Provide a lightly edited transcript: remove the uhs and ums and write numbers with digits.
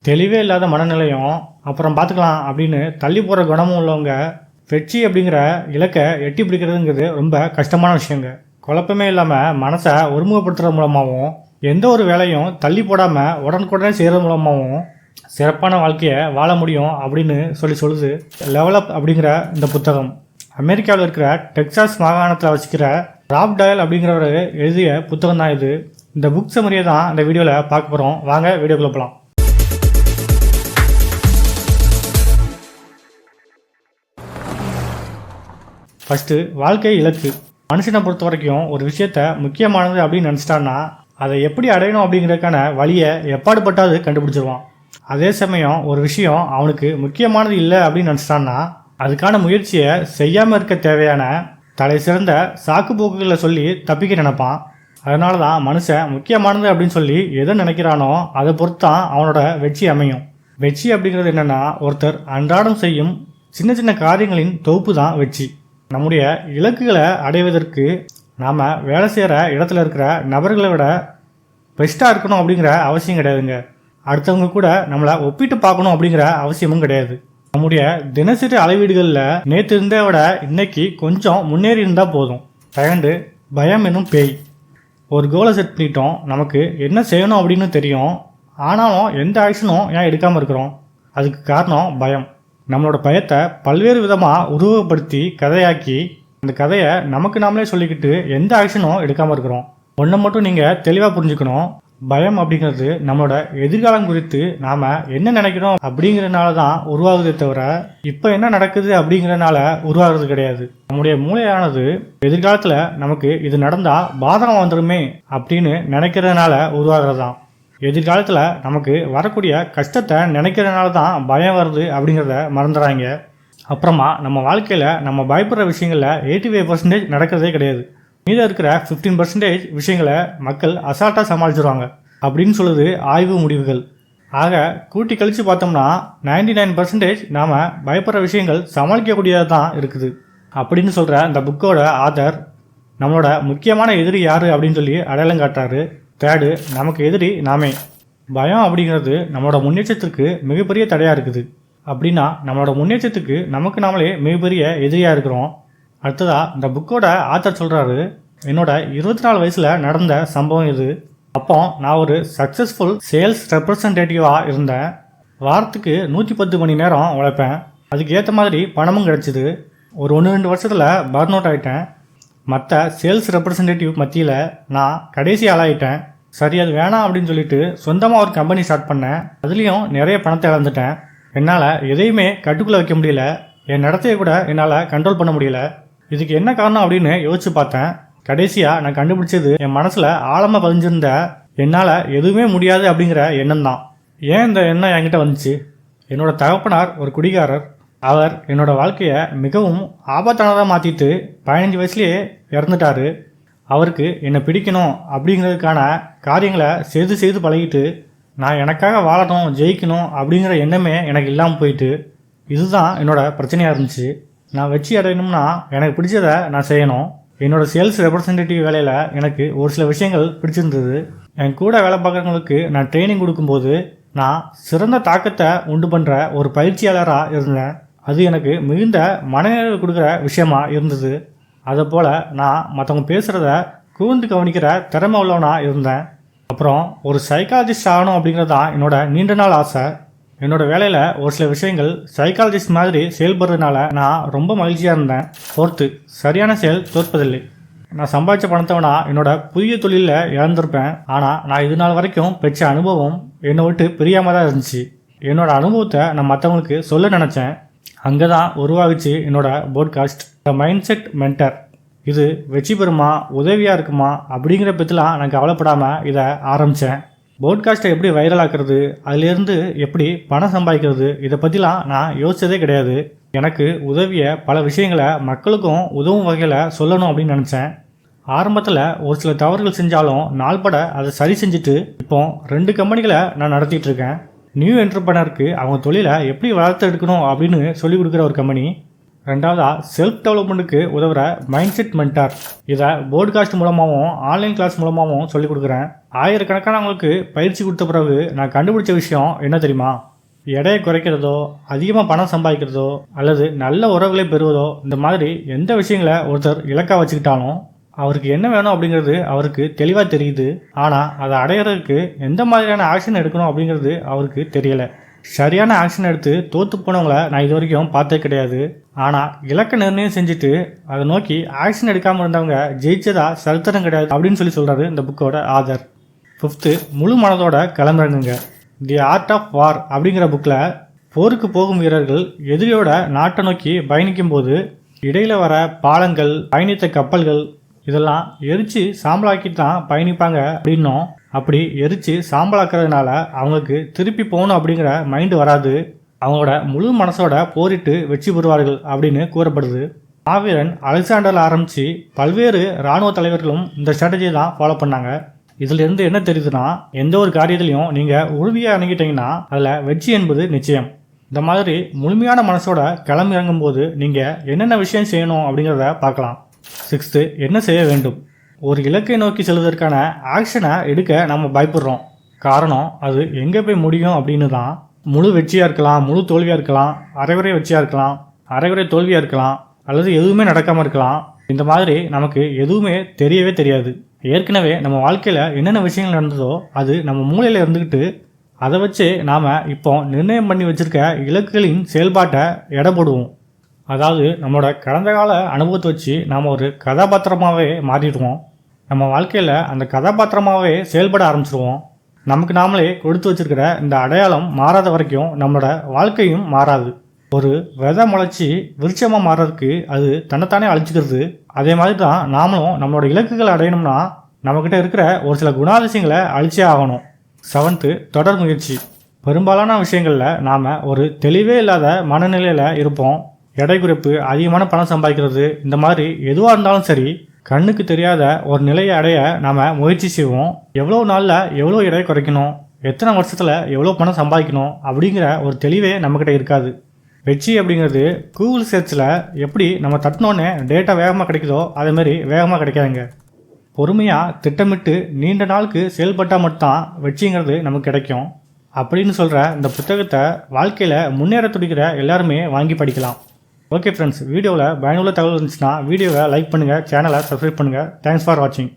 தெளிவே இல்லாத மனநிலையும் அப்புறம் பார்த்துக்கலாம் அப்படின்னு தள்ளி போகிற குணமும் உள்ளவங்க வெற்றி அப்படிங்கிற இலக்கை எட்டி பிடிக்கிறதுங்கிறது ரொம்ப கஷ்டமான விஷயங்க. குழப்பமே இல்லாமல் மனசை ஒருமுகப்படுத்துறது மூலமாகவும் எந்த ஒரு வேலையும் தள்ளி போடாமல் உடனுக்குடனே செய்கிறது மூலமாகவும் சிறப்பான வாழ்க்கையை வாழ முடியும் அப்படின்னு சொல்லுது லெவல் அப் அப்படிங்கிற இந்த புத்தகம். அமெரிக்காவில் இருக்கிற டெக்சாஸ் மாகாணத்தில் வசிக்கிற ராப் டயல் அப்படிங்கிறவர் எழுதிய புத்தகம் தான் இது. இந்த புக் சம்மரியை தான் இந்த வீடியோவில் பார்க்க போகிறோம். வாங்க வீடியோக்குள்ள போகலாம். ஃபஸ்ட்டு வாழ்க்கை இலக்கு. மனுஷனை பொறுத்த வரைக்கும் ஒரு விஷயத்த முக்கியமானது அப்படின்னு நினச்சிட்டான்னா அதை எப்படி அடையணும் அப்படிங்கிறதுக்கான வழியை எப்பாடுபட்டாது கண்டுபிடிச்சிருவான். அதே சமயம் ஒரு விஷயம் அவனுக்கு முக்கியமானது இல்லை அப்படின்னு நினச்சிட்டான்னா அதுக்கான முயற்சியை செய்யாமல் இருக்க தேவையான தலை சிறந்த சாக்கு போக்குகளை சொல்லி தப்பிக்க நினைப்பான். அதனால தான் மனுஷன் முக்கியமானது அப்படின்னு சொல்லி எதை நினைக்கிறானோ அதை பொறுத்து தான் அவனோட வெற்றி அமையும். வெற்றி அப்படிங்கிறது என்னென்னா ஒருத்தர் அன்றாடம் செய்யும் சின்ன சின்ன காரியங்களின் தொகுப்பு தான் வெற்றி. நம்முடைய இலக்குகளை அடைவதற்கு நாம் வேலை செய்கிற இடத்துல இருக்கிற நபர்களை விட பெஸ்ட்டாக இருக்கணும் அப்படிங்கிற அவசியம் கிடையாதுங்க. அடுத்தவங்க கூட நம்மளை ஒப்பிட்டு பார்க்கணும் அப்படிங்கிற அவசியமும் கிடையாது. நம்முடைய தினசரி அளவீடுகளில் நேற்று இருந்ததை விட இன்னைக்கு கொஞ்சம் முன்னேறி இருந்தால் போதும். செகண்டு, பயம் என்னும் பேய். ஒரு கோலை செட் பண்ணிட்டோம், நமக்கு என்ன செய்யணும் அப்படின்னு தெரியும், ஆனாலும் எந்த ஆக்ஷனும் ஏன் எடுக்காமல் இருக்கிறோம்? அதுக்கு காரணம் பயம். நம்மளோட பயத்தை பல்வேறு விதமாக உருவகப்படுத்தி கதையாக்கி அந்த கதையை நமக்கு நாமளே சொல்லிக்கிட்டு எந்த ஆக்ஷனும் எடுக்காமல் இருக்கிறோம். ஒன்றை மட்டும் நீங்கள் தெளிவாக புரிஞ்சுக்கணும். பயம் அப்படிங்கிறது நம்மளோட எதிர்காலம் குறித்து நாம் என்ன நினைக்கிறோம் அப்படிங்கிறதுனால தான் உருவாகுதே தவிர இப்போ என்ன நடக்குது அப்படிங்கிறதுனால உருவாகிறது கிடையாது. நம்முடைய மூளையானது எதிர்காலத்தில் நமக்கு இது நடந்தால் பாதகம் வந்துடுமே அப்படின்னு நினைக்கிறதுனால உருவாகிறது தான். எதிர்காலத்தில் நமக்கு வரக்கூடிய கஷ்டத்தை நினைக்கிறதுனால தான் பயம் வருது அப்படிங்கிறத மறந்துடுறாங்க. அப்புறமா நம்ம வாழ்க்கையில் நம்ம பயப்படுற விஷயங்களில் 85% நடக்கிறதே கிடையாது. மீத இருக்கிற 15% விஷயங்களை மக்கள் அசால்ட்டாக சமாளிச்சிருவாங்க அப்படின்னு சொல்லுது ஆய்வு முடிவுகள். ஆக கூட்டி கழித்து பார்த்தோம்னா 99% நாம் பயப்படுற விஷயங்கள் சமாளிக்கக்கூடியதாக தான் இருக்குது அப்படின்னு சொல்கிற இந்த புக்கோட ஆதர் நம்மளோட முக்கியமான எதிரி யார் அப்படின்னு சொல்லி அடையாளம் காட்டுறாரு. தேர்டு, நமக்கு எதிரி நாமே. பயம் அப்படிங்கிறது நம்மளோட முன்னேற்றத்திற்கு மிகப்பெரிய தடையாக இருக்குது. அப்படின்னா நம்மளோட முன்னேற்றத்துக்கு நமக்கு நாமளே மிகப்பெரிய எதிரியாக இருக்கிறோம். அடுத்ததாக இந்த புக்கோட ஆத்தர் சொல்கிறாரு, என்னோட 24 வயசில் நடந்த சம்பவம் இது. அப்போ நான் ஒரு சக்ஸஸ்ஃபுல் சேல்ஸ் ரெப்ரசன்டேட்டிவாக இருந்தேன். வாரத்துக்கு 110 மணி நேரம் உழைப்பேன். அதுக்கு ஏற்ற மாதிரி பணமும் கிடச்சிது. ஒரு 1-2 வருஷத்தில் பர்ன் அவுட் ஆகிட்டேன். மற்ற சேல்ஸ் ரெப்ரசன்டேட்டிவ் மத்தியில் நான் கடைசி ஆளாயிட்டேன். சரி, அது வேணாம் அப்படின்னு சொல்லிட்டு சொந்தமாக ஒரு கம்பெனி ஸ்டார்ட் பண்ணேன். அதுலேயும் நிறைய பணத்தை இழந்துட்டேன். என்னால் எதையுமே கட்டுக்குள்ளே வைக்க முடியல. என் நடத்தையை கூட என்னால் கண்ட்ரோல் பண்ண முடியல. இதுக்கு என்ன காரணம் அப்படின்னு யோசிச்சு பார்த்தேன். கடைசியாக நான் கண்டுபிடிச்சது என் மனசில் ஆழமாக பதிஞ்சிருந்த என்னால் எதுவுமே முடியாது அப்படிங்கிற எண்ணம் தான். ஏன் இந்த எண்ணம் என்கிட்ட வந்துச்சு? என்னோட தகப்பனார் ஒரு குடிகாரர். அவர் என்னோட வாழ்க்கையை மிகவும் ஆபத்தானதாக மாற்றிட்டு 15 வயசுலேயே இறந்துட்டார். அவருக்கு என்னை பிடிக்கணும் அப்படிங்கிறதுக்கான காரியங்களை செய்து பழகிட்டு நான் எனக்காக வாழணும், ஜெயிக்கணும் அப்படிங்கிற எண்ணமே எனக்கு இல்லாமல் போயிட்டு இதுதான் என்னோட பிரச்சனையாக இருந்துச்சு. நான் வெற்றி அடையணும்னா எனக்கு பிடிச்சதை நான் செய்யணும். என்னோடய சேல்ஸ் ரெப்ரசன்டேட்டிவ் வேலையில் எனக்கு ஒரு சில விஷயங்கள் பிடிச்சிருந்தது. என் கூட வேலை பார்க்குறவங்களுக்கு நான் ட்ரைனிங் கொடுக்கும்போது நான் சிறந்த தாக்கத்தை உண்டு பண்ணுற ஒரு பயிற்சியாளராக இருந்தேன். அது எனக்கு மிகுந்த மனநிறைவு கொடுக்குற விஷயமா இருந்தது. அதை போல் நான் மற்றவங்க பேசுகிறத கூர்ந்து கவனிக்கிற திறமை உள்ளவனாக இருந்தேன். அப்புறம் ஒரு சைக்காலஜிஸ்ட் ஆகணும் அப்படிங்கிறது தான் என்னோட நீண்ட நாள் ஆசை. என்னோடய வேலையில் ஒரு சில விஷயங்கள் சைக்காலஜிஸ்ட் மாதிரி செயல்படுறதுனால நான் ரொம்ப மகிழ்ச்சியாக இருந்தேன். ஃபோர்த்து, சரியான செயல் தோற்பதில்லை. நான் சம்பாதிச்ச பணத்தவனா என்னோட புதிய தொழிலில் இழந்திருப்பேன். ஆனால் நான் இது நாள் வரைக்கும் பெற்ற அனுபவம் என்னை விட்டு பிரியாமல் தான் இருந்துச்சு. என்னோட அனுபவத்தை நான் மற்றவங்களுக்கு சொல்ல நினச்சேன். அங்கே தான் உருவாகிச்சு என்னோட podcast the mind set mentor. இது வெற்றி பெறுமா, உதவியாக இருக்குமா அப்படிங்கிற பற்றிலாம் நான் கவலைப்படாமல் இதை ஆரம்பித்தேன். போட்காஸ்ட்டை எப்படி வைரல் ஆக்குறது, அதிலேருந்து எப்படி பணம் சம்பாதிக்கிறது, இதை பற்றிலாம் நான் யோசித்ததே கிடையாது. எனக்கு உதவிய பல விஷயங்களை மக்களுக்கும் உதவும் வகையில் சொல்லணும் அப்படின்னு நினச்சேன். ஆரம்பத்தில் ஒரு சில தவறுகள் செஞ்சாலும் நாள்பட அதை சரி செஞ்சுட்டு இப்போ 2 கம்பெனிகளை நான் நடத்திட்டு இருக்கேன். நியூ என்டர்பிரனருக்கு அவங்க தொழிலை எப்படி வளர்த்து எடுக்கணும் அப்படின்னு சொல்லிக் கொடுக்குற ஒரு கம்பெனி. ரெண்டாவதா செல்ஃப் டெவலப்மெண்ட்டுக்கு உதவுற மைண்ட் செட் மென்டார். இதை போட்காஸ்ட் மூலமாகவும் ஆன்லைன் கிளாஸ் மூலமாகவும் சொல்லிக் கொடுக்குறேன். ஆயிரக்கணக்கானவங்களுக்கு பயிற்சி கொடுத்த பிறகு நான் கண்டுபிடிச்ச விஷயம் என்ன தெரியுமா? எடையை குறைக்கிறதோ, அதிகமாக பணம் சம்பாதிக்கிறதோ, அல்லது நல்ல உறவுகளை பெறுவதோ, இந்த மாதிரி எந்த விஷயங்களை ஒருத்தர் இலக்காக வச்சுக்கிட்டாலும் அவருக்கு என்ன வேணும் அப்படிங்கிறது அவருக்கு தெளிவாக தெரியுது. ஆனால் அதை அடையிறதுக்கு எந்த மாதிரியான ஆக்ஷன் எடுக்கணும் அப்படிங்கிறது அவருக்கு தெரியலை. சரியான ஆக்ஷன் எடுத்து தோற்று போனவங்களை நான் இது வரைக்கும் பார்த்தே கிடையாது. ஆனால் இலக்க நிர்ணயம் செஞ்சுட்டு அதை நோக்கி ஆக்ஷன் எடுக்காமல் இருந்தவங்க ஜெயிச்சதா சரித்திரம் கிடையாது அப்படின்னு சொல்கிறாரு இந்த புக்கோட ஆதர். 5th, முழு மனதோட கிளம்புறங்க. தி ஆர்ட் ஆஃப் வார் அப்படிங்கிற புக்கில் போருக்கு போகும் வீரர்கள் எதிரியோட நாட்டை நோக்கி பயணிக்கும் போது இடையில் வர பாலங்கள், பயணித்த கப்பல்கள் இதெல்லாம் எரித்து சாம்பலாக்கி தான் பயணிப்பாங்க அப்படின்னும், அப்படி எரித்து சாம்பலாக்கிறதுனால அவங்களுக்கு திருப்பி போகணும் அப்படிங்கிற மைண்டு வராது. அவங்களோட முழு மனசோட போரிட்டு வெற்றி பெறுவார்கள் அப்படின்னு கூறப்படுது. மாவீரன் அலெக்சாண்டரில் ஆரம்பித்து பல்வேறு இராணுவ தலைவர்களும் இந்த ஸ்ட்ராட்டஜியை தான் ஃபாலோ பண்ணாங்க. இதிலிருந்து என்ன தெரியுதுன்னா, எந்த ஒரு காரியத்திலையும் நீங்கள் உறுதியாக இறங்கிட்டீங்கன்னா அதில் வெற்றி என்பது நிச்சயம். இந்த மாதிரி முழுமையான மனசோட கிளம்பி இறங்கும்போது நீங்கள் என்னென்ன விஷயம் செய்யணும் அப்படிங்கிறத பார்க்கலாம். 6th, என்ன செய்ய வேண்டும்? ஒரு இலக்கை நோக்கி செல்வதற்கான ஆக்ஷனை எடுக்க நம்ம பயப்படுறோம். காரணம் அது எங்கே போய் முடியும் அப்படின்னு தான். முழு வெற்றியாக இருக்கலாம், முழு தோல்வியாக இருக்கலாம், அரைகுறை வெற்றியாக இருக்கலாம், அரைகுறை தோல்வியாக இருக்கலாம், அல்லது எதுவுமே நடக்காமல் இருக்கலாம். இந்த மாதிரி நமக்கு எதுவுமே தெரியவே தெரியாது. ஏற்கனவே நம்ம வாழ்க்கையில் என்னென்ன விஷயங்கள் நடந்ததோ அது நம்ம மூளையில் இருந்துக்கிட்டு அதை வச்சு நாம் இப்போ நிர்ணயம் பண்ணி வச்சுருக்க இலக்குகளின் செயல்பாட்டை எடை போடுவோம். அதாவது நம்மளோட கடந்த கால அனுபவத்தை வச்சு நாம் ஒரு கதாபாத்திரமாகவே மாறிடுவோம். நம்ம வாழ்க்கையில் அந்த கதாபாத்திரமாகவே செயல்பட ஆரம்பிச்சிடுவோம். நமக்கு நாமளே கொடுத்து வச்சுருக்கிற இந்த அடையாளம் மாறாத வரைக்கும் நம்மளோட வாழ்க்கையும் மாறாது. ஒரு விதை முளைச்சி விருட்சமாக மாறுறதுக்கு அது தன்னைத்தானே அழிச்சிக்கிறது. அதே மாதிரி தான் நாமளும் நம்மளோட இலக்குகளை அடையணும்னா நம்மக்கிட்ட இருக்கிற ஒரு சில குணாதிசயங்களை அழிச்சே ஆகணும். 7th, தொடர் முயற்சி. பெரும்பாலான விஷயங்களில் நாம் ஒரு தெளிவே இல்லாத மனநிலையில் இருப்போம். எடை குறைப்பு, அதிகமான பணம் சம்பாதிக்கிறது, இந்த மாதிரி எதுவாக இருந்தாலும் சரி, கண்ணுக்கு தெரியாத ஒரு நிலையை அடைய நாம் முயற்சி செய்வோம். எவ்வளோ நாளில் எவ்வளோ எடை குறைக்கணும், எத்தனை வருஷத்தில் எவ்வளோ பணம் சம்பாதிக்கணும் அப்படிங்கிற ஒரு தெளிவே நம்மக்கிட்ட இருக்காது. வெற்றி அப்படிங்கிறது கூகுள் சர்ச்சில் எப்படி நம்ம தட்டினோன்னே டேட்டா வேகமாக கிடைக்குதோ அதேமாரி வேகமாக கிடைக்காதுங்க. பொறுமையாக திட்டமிட்டு நீண்ட நாளுக்கு செயல்பட்டால் மட்டும்தான் வெற்றிங்கிறது நமக்கு கிடைக்கும். அப்படின்னு சொல்கிற இந்த புத்தகத்தை வாழ்க்கையில் முன்னேற துடிக்கிற எல்லாருமே வாங்கி படிக்கலாம். ஓகே ஃப்ரெண்ட்ஸ், வீடியோவில் பயனுள்ள தகவல் இருந்துச்சுன்னா வீடியோவை லைக் பண்ணுங்கள், சேனலை சப்ஸ்கிரைப் பண்ணுங்கள். தேங்க்ஸ் ஃபார் வாட்சிங்.